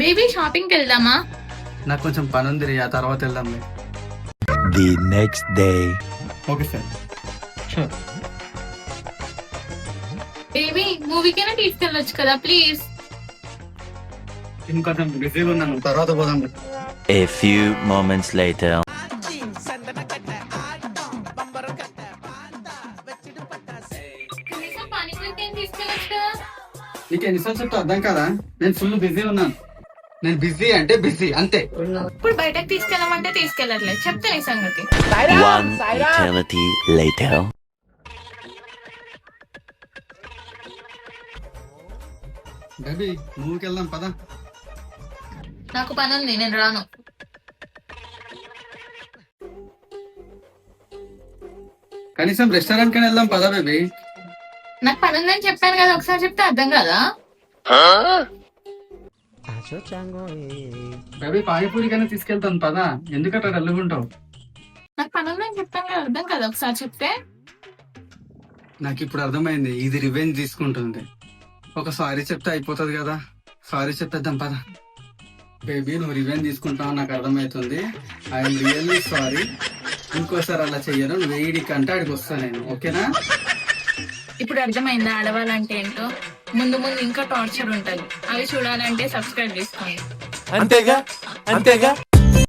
Baby షాపింగ్కి వెళ్దామా? నాకు కొంచెం పని ఉంది ఆ తర్వాత వెళ్దాం. The next day. Okay sir, sure. Baby మూవీకైనా తీసుకెళ్ళొచ్చు కదా ప్లీజ్. ఇంకొంచెం బిజీగా ఉన్నాను, తర్వాత పోదాం. A few moments later. కనీసం పానీపూరికైనా తీసుకెళ్ళొచ్చు కదా. నీకు ఎన్నిసార్లు చెప్తా అర్థం కాదా? నేను ఫుల్ బిజీ ఉన్నాను. నేను బిజీ అంటే బిజీ అంతే. ఇప్పుడు బయటకు తీసుకెళ్ళమంటే తీసుకెళ్ళట్లేదు, చెప్తా నీ సంగతి. One eternity later. బేబీ మూవీకి వెళ్దాం పదా. నాకు పని ఉంది, నేను రాను. కనీసం రెస్టారెంట్ కని వెళ్దాం పదా బేబీ. నాకు పని ఉందని చెప్పాను కదా, ఒకసారి చెప్తే అర్థం కదా. బేబీ పానీపూరి కన్నా తీసుకెళ్తాను పదా, ఎందుకంటే వెళ్ళుకుంటావు. నాకు పని ఉందని చెప్పాను కదా, అర్థం కదా, ఒకసారి చెప్తే. నాకు ఇప్పుడు అర్థమైంది, ఇది రివెంజ్ తీసుకుంటుంది. ఒక సారీ చెప్తే అయిపోతుంది కదా, సారీ చెప్పేద్దాం పదా. బేబీ నువ్వు రివెంజ్ తీసుకుంటావు నాకు అర్థమవుతుంది. I'm really sorry. ఇంకోసారి అలా చెయ్యను. నువ్వు వేడికంటే అడిగి వస్తాను నేను, ఓకేనా? ఇప్పుడు అర్థమైందా ఆడవాళ్ళంటే ఏంటో? ముందు ముందు ఇంకా టార్చర్ ఉంటుంది, అవి చూడాలంటే సబ్స్క్రైబ్ చేసుకోండి. అంతేగా.